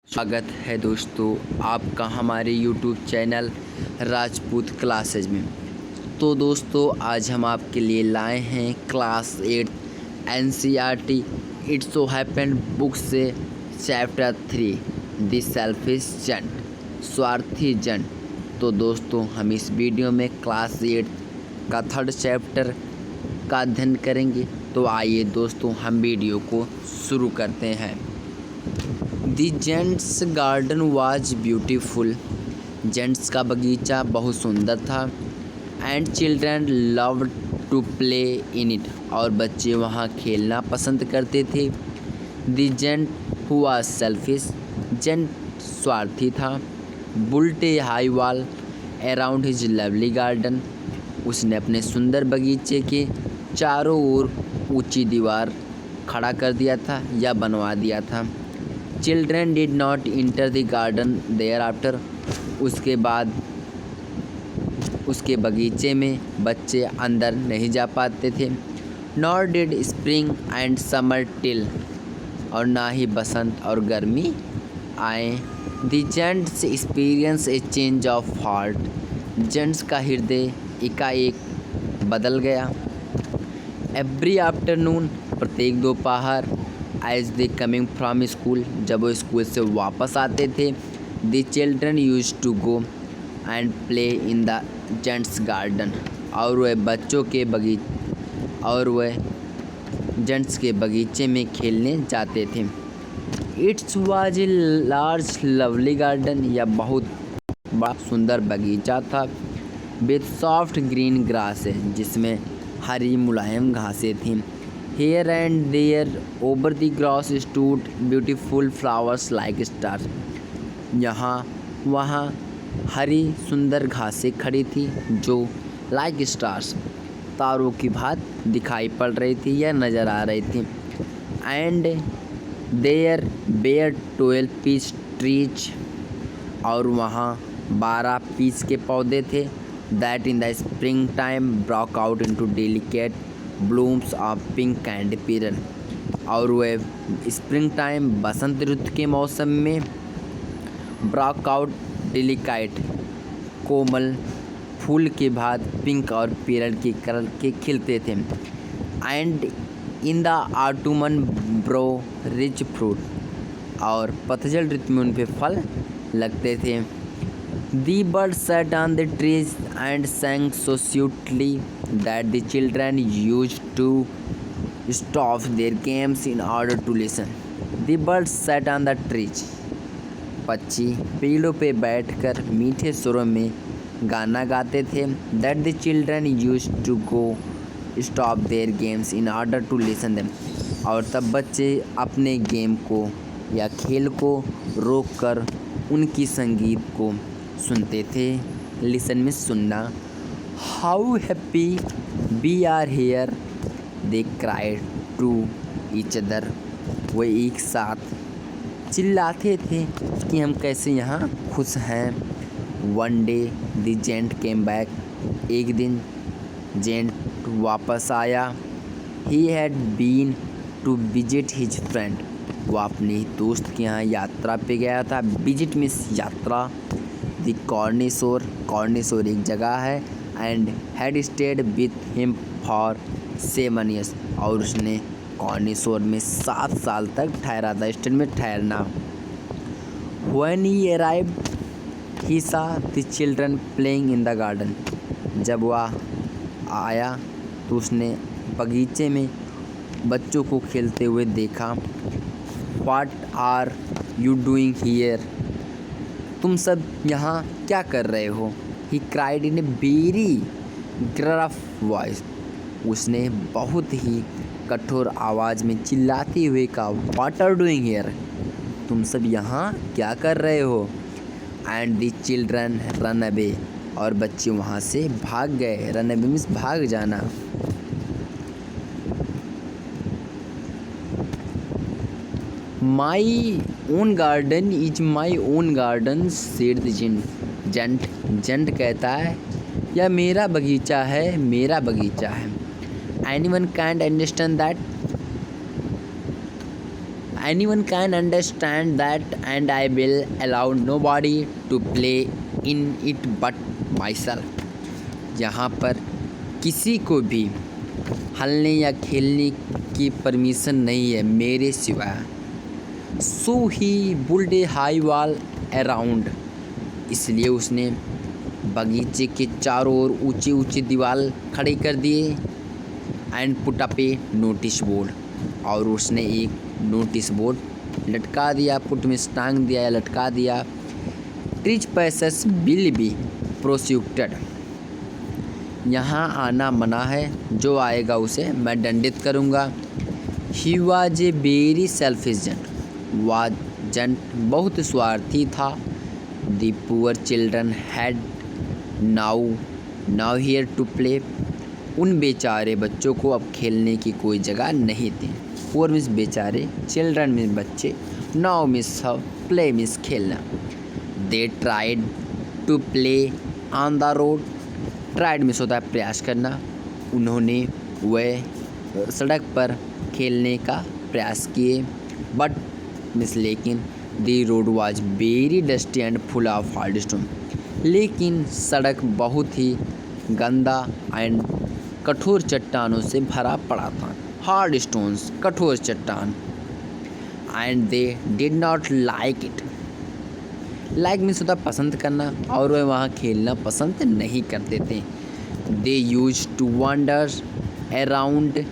स्वागत है दोस्तों आपका हमारे YouTube चैनल राजपूत क्लासेज में। तो दोस्तों आज हम आपके लिए लाए हैं class 8 NCERT it's so happened book से चैप्टर 3 द सेल्फिश जंट स्वार्थी जंट। तो दोस्तों हम इस वीडियो में क्लास 8 का 3rd चैप्टर का अध्ययन करेंगे। तो आइए दोस्तों हम वीडियो को शुरू करते हैं। The gents garden was beautiful. Giant's का बगीचा बहुत सुंदर था। And children loved to play in it, और बच्चे वहाँ खेलना पसंद करते थे। The giant who was selfish, giant स्वार्थी था। Built a high wall around his lovely garden, उसने अपने सुंदर बगीचे के चारों ओर ऊंची दीवार खड़ा कर दिया था या बनवा दिया था। Children did not enter the garden thereafter, उसके बाद उसके बगीचे में बच्चे अंदर नहीं जा पाते थे। Nor did spring and summer till, और ना ही बसंत और गर्मी आए। The gents experience a change of heart, gents का हृदय एकाएक बदल गया। एवरी आफ्टरनून, प्रत्येक दोपहर, as they coming from school, जब वो स्कूल से वापस आते थे, the children use to go and play in the gents garden, और वह जेंट्स के बगीचे में खेलने जाते थे। It's was a large lovely garden, यह बहुत बड़ा सुंदर बगीचा था। विथ सॉफ्ट ग्रीन ग्रास है, जिसमें हरी मुलायम घासें थीं। Here and there over the grass stood beautiful flowers like stars. यहाँ वहाँ हरी सुंदर घासें खड़ी थी जो like stars तारों की भांत दिखाई पड़ रही थी या नज़र आ रही थी। And there were 12 peach trees, और वहाँ 12 पीच के पौधे थे। That in the springtime broke out into delicate blooms of pink and pearl, और वह स्प्रिंग टाइम बसंत ऋतु के मौसम में ब्रॉक आउट डेलिकेट कोमल फूल के बाद पिंक और पीरल के कलर के खिलते थे। And in the ottoman bro rich fruit, और पतझड़ ऋतु में उन पे फल लगते थे। The birds sat on the trees and sang so sweetly that the children used to stop their games in order to listen. The birds sat on the trees. पक्षी पेड़ों पे बैठकर मीठे सुरों में गाना गाते थे। That the children used to go stop their games in order to listen them. और तब बच्चे अपने गेम को या खेल को रोककर उनकी संगीत को सुनते थे। लिसन में सुनना। How happy we are here, they cried to each other, वो एक साथ चिल्लाते थे कि हम कैसे यहाँ खुश हैं। One day the giant came back, एक दिन जेंट वापस आया। He had been to visit his friend, वो अपने दोस्त के यहाँ यात्रा पे गया था। विजिट मीन्स यात्रा। द कॉर्निशोर एक जगह है। And had stayed with him for 7 years, और उसने कॉर्निशोर में 7 साल तक ठहरा था। स्टेड में ठहरना। व्हेन ही अराइव्ड ही सा the children playing in the garden, जब वह आया तो उसने बगीचे में बच्चों को खेलते हुए देखा। What are you doing here, तुम सब यहाँ क्या कर रहे हो। He cried in a very gruff voice, उसने बहुत ही कठोर आवाज़ में चिल्लाते हुए कहा। व्हाट आर डूइंग हियर, तुम सब यहाँ क्या कर रहे हो। And the children run away, और बच्चे वहाँ से भाग गए। रन अवे मीन्स भाग जाना। My own garden is my own garden said the giant, giant कहता है यह मेरा बगीचा है, मेरा बगीचा है। Anyone can't understand that, Anyone can understand that, and I will allow nobody to play in it but myself. यहाँ पर किसी को भी हलने या खेलने की परमिशन नहीं है मेरे सिवा. So he built a high wall around. इसलिए उसने बगीचे के चारों ओर ऊंचे ऊंचे दीवार खड़े कर दिए. And put up A notice board. और उसने एक नोटिस बोर्ड लटका दिया. पुट में टांग दिया या लटका दिया. Trespassers will be prosecuted. यहाँ आना मना है, जो आएगा उसे मैं दंडित करूँगा. He was a very selfish giant. वह जंट बहुत स्वार्थी था. The poor children had nowhere to play. उन बेचारे बच्चों को अब खेलने की कोई जगह नहीं थी. पुअर मीन्स बेचारे, चिल्ड्रन मीन्स बच्चे, नाउ मीन्स प्ले मीन्स खेलना. They tried to play on the road. Tried means होता है प्रयास करना. उन्होंने वह सड़क पर खेलने का प्रयास किए. बट मीन्स लेकिन the road was very dusty and full of hard stone. लेकिन सड़क बहुत ही गंदा एंड कठोर चट्टानों से भरा पड़ा था. हार्ड स्टोन्स, कठोर चट्टान. And they did not like it. Like means होता पसंद करना, और वे वहाँ खेलना पसंद नहीं करते थे. They used to wander around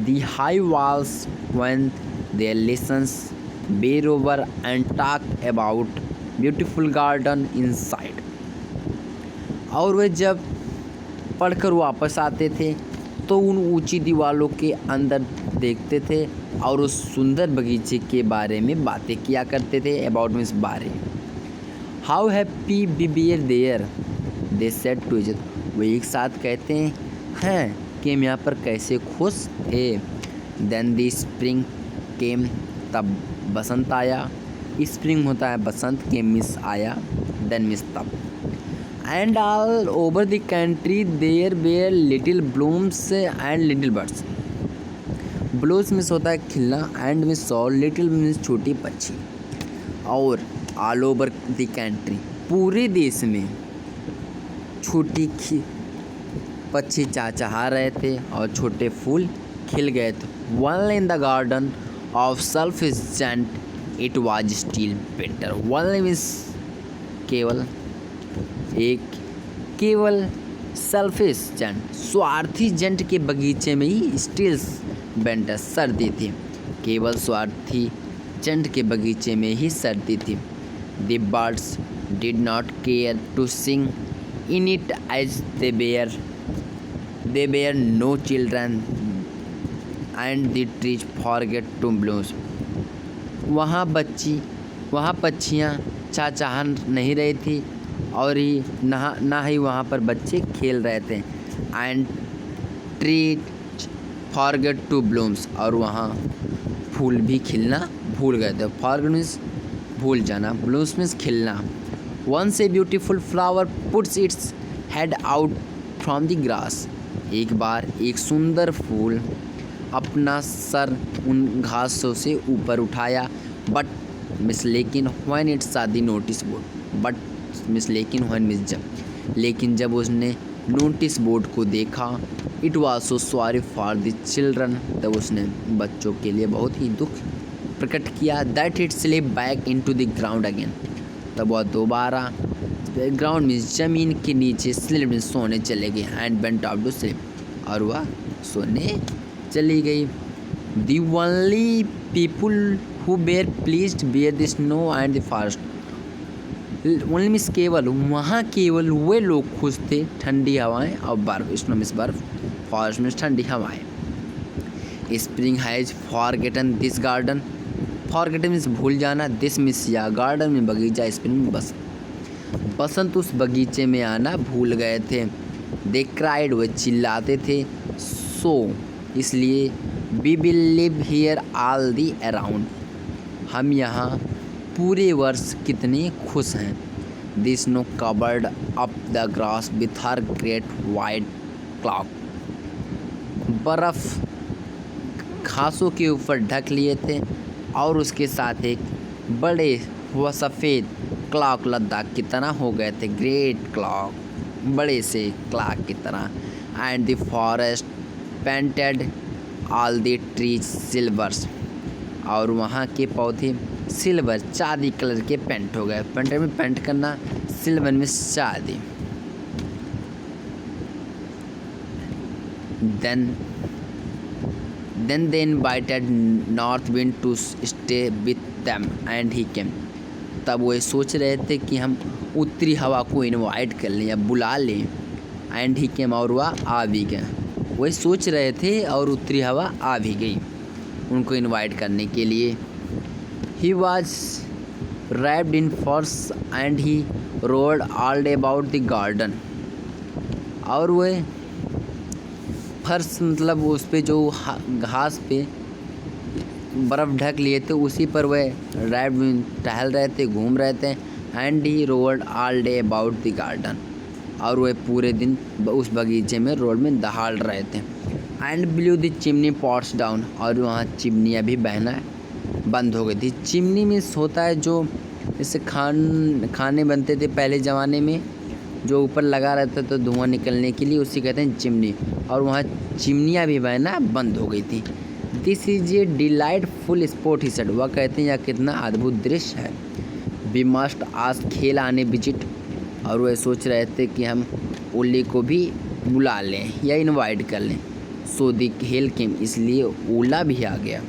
the high walls when their lessons were over and talk about beautiful garden inside. और वे जब पढ़कर वापस आते थे तो उन ऊंची दीवारों के अंदर देखते थे और उस सुंदर बगीचे के बारे में बातें किया करते थे. अबाउट मीन्स बारे. How happy we were there they said to each other. वे एक साथ कहते हैं कि हम यहाँ पर कैसे खुश थे. देन द स्प्रिंग केम. तब बसंत आया. स्प्रिंग होता है बसंत, के मिस आया, देन मिस तब. And all over the country there were little blooms and little birds. Blooms means होता है खिलना, एंड मिस और लिटिल मिस छोटी पक्षी. और ऑल ओवर द कंट्री पूरे देश में छोटी पक्षी चहचहा रहे थे और छोटे फूल खिल गए थे. One in the garden of selfish giant it was still better. One means केवल, एक केवल सेल्फिश जंट, स्वार्थी जंट के बगीचे में ही स्टिल बेटर सर्दी थी. केवल स्वार्थी जंट के बगीचे में ही सर्दी थी. The birds did not care to sing in it as there were no children and the trees forget to bloom. वहाँ पक्षियाँ चहचहा नहीं रही थी और ही ना ही वहाँ पर बच्चे खेल रहे थे. And trees forget to blooms. और वहाँ फूल भी खिलना भूल गए थे. फॉरगेट मीन्स भूल जाना, ब्लूम्स मीन्स खिलना. Once a beautiful flower puts its head out from the grass. एक बार एक सुंदर फूल अपना सर उन घासों से ऊपर उठाया. बट मिस लेकिन व्हेन इट सा the notice board. But means लेकिन व्हेन मिस लेकिन जब उसने नोटिस बोर्ड को देखा, it was so sorry for the children. तब उसने बच्चों के लिए बहुत ही दुख प्रकट किया. That it slip back into the ground again. तब वह दोबारा ग्राउंड में ज़मीन के नीचे स्लिप में सोने चले गए. And went out to sleep. और वह सोने चली गई. The only people who were pleased were the snow and the forest. Only means केवल, वहाँ केवल वे लोग खुश थे ठंडी हवाएं और बर्फ. स्नो मीन्स बर्फ, फॉरेस्ट मीन्स ठंडी हवाएं. Spring has forgotten this garden. Forgotten means भूल जाना, दिस मीन्स या गार्डन में बगीचा, स्प्रिंग बस. बसंत उस बगीचे में आना भूल गए थे. दे क्राइड, वे चिल्लाते थे. सो इसलिए we will live here all the around. हम यहाँ पूरे वर्ष कितने खुश हैं. The snow covered up the grass with her great white cloud. बर्फ़ घासों के ऊपर ढक लिए थे और उसके साथ एक बड़े व सफ़ेद क्लॉक लद्दाख की तरह हो गए थे, ग्रेट क्लॉक, बड़े से क्लॉक की तरह। And the forest painted all the trees silvers, और वहाँ के पौधे सिल्वर चांदी कलर के पेंट हो गए। पेंटर में पेंट करना, सिल्वर में चांदी। Then they invited North Wind to stay with them and he came. तब वो सोच रहे थे कि हम उत्तरी हवा को इनवाइट कर लें या बुला लें। एंड ही केम, और वह आ भी गए। वही सोच रहे थे और उत्तरी हवा आ भी गई उनको इनवाइट करने के लिए। He was wrapped in furs and he rode all day about the garden. और वह फर्श मतलब उस पे जो घास पे बर्फ़ ढक लिए थे उसी पर वह रैप्ड टहल रहे थे, घूम रहे थे। And he road all day about the garden, और वह पूरे दिन उस बगीचे में रोड में दहाड़ रहे थे। And blue the chimney pots down, और वहाँ चिमनियाँ भी बहना बंद हो गई थी। चिमनी में होता है जो जैसे खाने बनते थे पहले ज़माने में, जो ऊपर लगा रहता तो धुआं निकलने के लिए, उसी कहते हैं चिमनी। और वहाँ चिमनियाँ भी बहना बंद हो गई थी। This is a delightful spot he said, वह कहते हैं यह कितना अद्भुत दृश्य है। वी मस्ट आज खेल आने विजिट, और वह सोच रहे थे कि हम ओली को भी बुला लें या इनवाइट कर लें। सो द हेल केम, इसलिए ओला भी आ गया।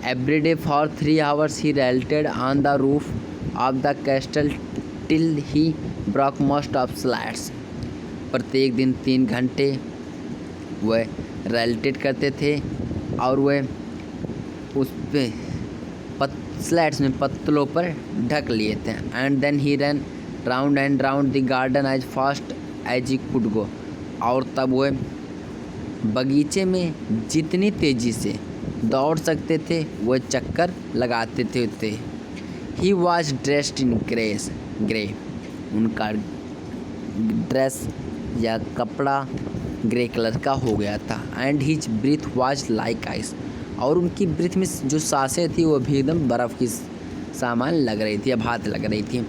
Every day for 3 hours he rattled on the roof of the castle till he broke most of slates. प्रत्येक दिन 3 घंटे वह रेल्टेड करते थे और वह उस पे स्लैट्स में पत्तलों पर ढक लिए थे। And then he run round and round the garden as fast as he could go, और तब वह बगीचे में जितनी तेज़ी से दौड़ सकते थे वह चक्कर लगाते थे। He was dressed in grey, उनका ड्रेस या कपड़ा ग्रे कलर का हो गया था। And his breath was like ice, और उनकी ब्रीथ में जो सांसें थी वो भी एकदम बर्फ़ की सामान लग रही थी, अब हाथ लग रही थी।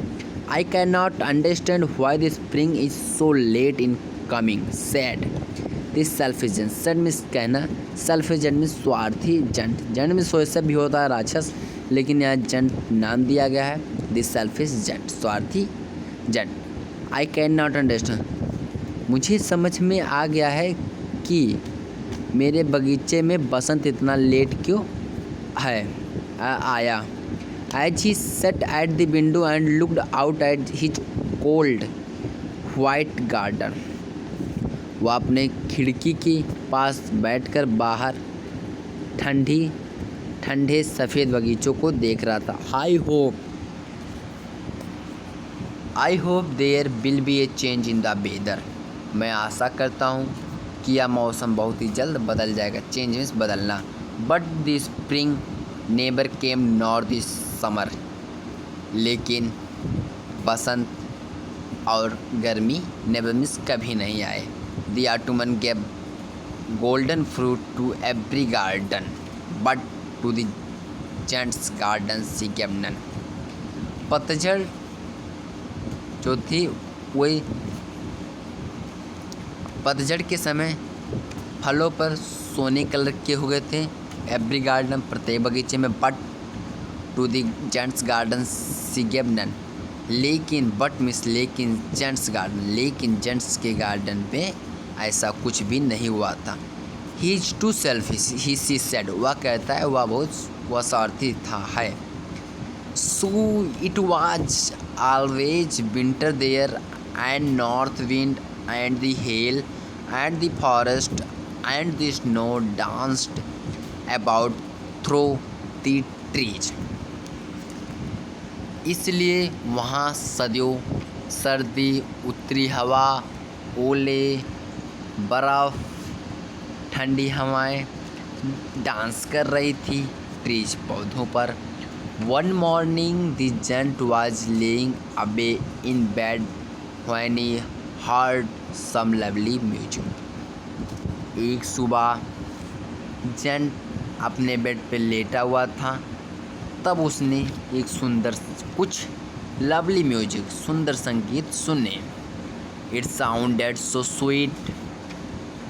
I can not understand why the spring is so late in coming said this selfish giant. Said में कहना, सेल्फिजन में स्वार्थी जंट, जंट में सोचा भी होता है राक्षस, लेकिन यहाँ जंट नाम दिया गया है। दिस सेल्फिश जंट, स्वार्थी जंट। आई कैन नॉट अंडरस्टैंड, मुझे समझ में आ गया है कि मेरे बगीचे में बसंत इतना लेट क्यों है आया। As he sat at the window and looked out at his cold white garden, वह अपने खिड़की के पास बैठकर बाहर ठंडे सफ़ेद बगीचों को देख रहा था। I hope there will be a change in the weather, मैं आशा करता हूँ कि यह मौसम बहुत ही जल्द बदल जाएगा। चेंज मीन्स बदलना। But the spring never came nor the summer, लेकिन बसंत और गर्मी नेबर मीन्स कभी नहीं आए। The autumn gave golden fruit to every garden but to the gents garden she gave none. पतझड़ जो थी वही पतझड़ के समय फलों पर सोने कलर के हो गए थे एवरी गार्डन, प्रत्येक बगीचे में। But to the gents garden she gave none, लेकिन बट मिस लेकिन जेंट्स गार्डन, लेकिन जेंट्स के गार्डन पे ऐसा कुछ भी नहीं हुआ था। He is too selfish he she said, वह कहता है वह स्वार्थी था है। So it was always winter there and north wind and the hail and the forest and the snow danced about through the trees। इसलिए वहाँ सदियों सर्दी, उत्तरी हवा, ओले, बर्फ़, ठंडी हवाएं डांस कर रही थी ट्रीज पौधों पर। One morning the giant was lying away in bed when he heard some lovely music. एक सुबह जेंट अपने बेड पे लेटा हुआ था तब उसने एक कुछ लवली म्यूजिक, सुंदर संगीत सुने। It sounded so sweet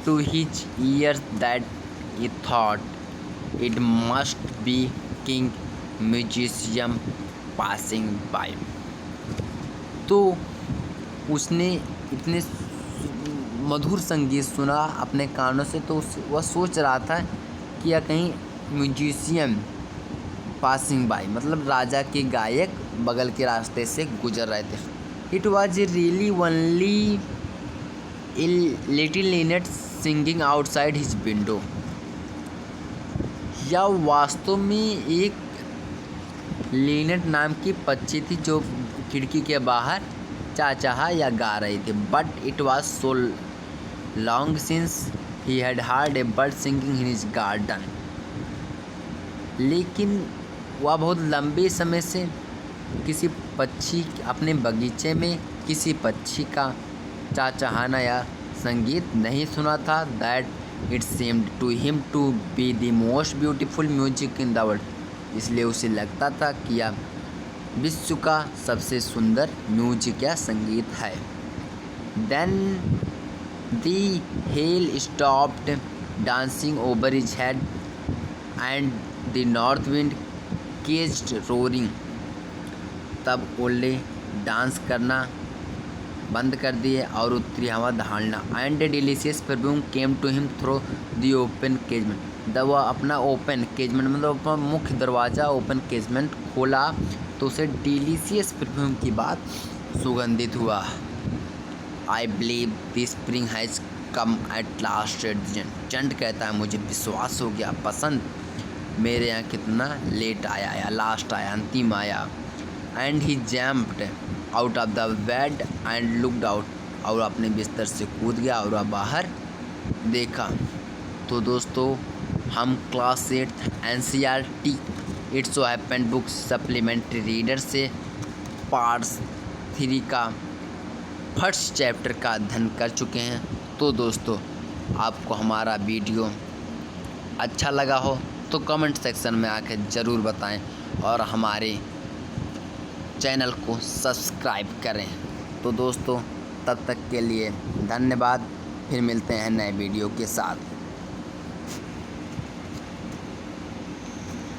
to his ears that he thought it must be king musicians passing by. तो उसने इतने मधुर संगीत सुना अपने कानों से, तो वह सोच रहा था कि या कहीं म्यूजिशियम पासिंग बाय मतलब राजा के गायक बगल के रास्ते से गुजर रहे थे। It was really only little Lynette singing outside his window. या वास्तव में एक लिनेट नाम की पक्षी थी जो खिड़की के बाहर चाचा या गा रही थी। But it was so long since he had heard a bird singing in his garden. लेकिन वह बहुत लंबे समय से किसी पक्षी अपने बगीचे में किसी पक्षी का चहचहाना या संगीत नहीं सुना था। That it seemed to him to be the most beautiful music in the world. इसलिए उसे लगता था कि यह विश्व का सबसे सुंदर म्यूजिक या संगीत है। Then the hail stopped dancing over his head and the north wind ceased roaring. तब ओले डांस करना बंद कर दिए और उत्तरी हवा दहाड़ना। And delicious perfume came to him through the open casement. जब वह अपना ओपन केजमेंट मतलब अपना मुख्य दरवाज़ा ओपन केजमेंट खोला तो उसे डिलीशियस परफ्यूम की बात सुगंधित हुआ। I believe the spring has come at last said giant. Giant कहता है मुझे विश्वास हो गया पसंद मेरे यहाँ कितना लेट आया या लास्ट आया अंतिम आया। And he jumped out of the bed and looked out. और अपने बिस्तर से कूद गया और वह बाहर देखा। तो दोस्तों हम class 8 NCERT it's so happened book supplementary reader से पार्ट 3 का फर्स्ट चैप्टर का अध्ययन कर चुके हैं। तो दोस्तों आपको हमारा वीडियो अच्छा लगा हो तो कमेंट सेक्शन में आकर ज़रूर बताएं और हमारे चैनल को सब्सक्राइब करें। तो दोस्तों तब तक के लिए धन्यवाद। फिर मिलते हैं नए वीडियो के साथ।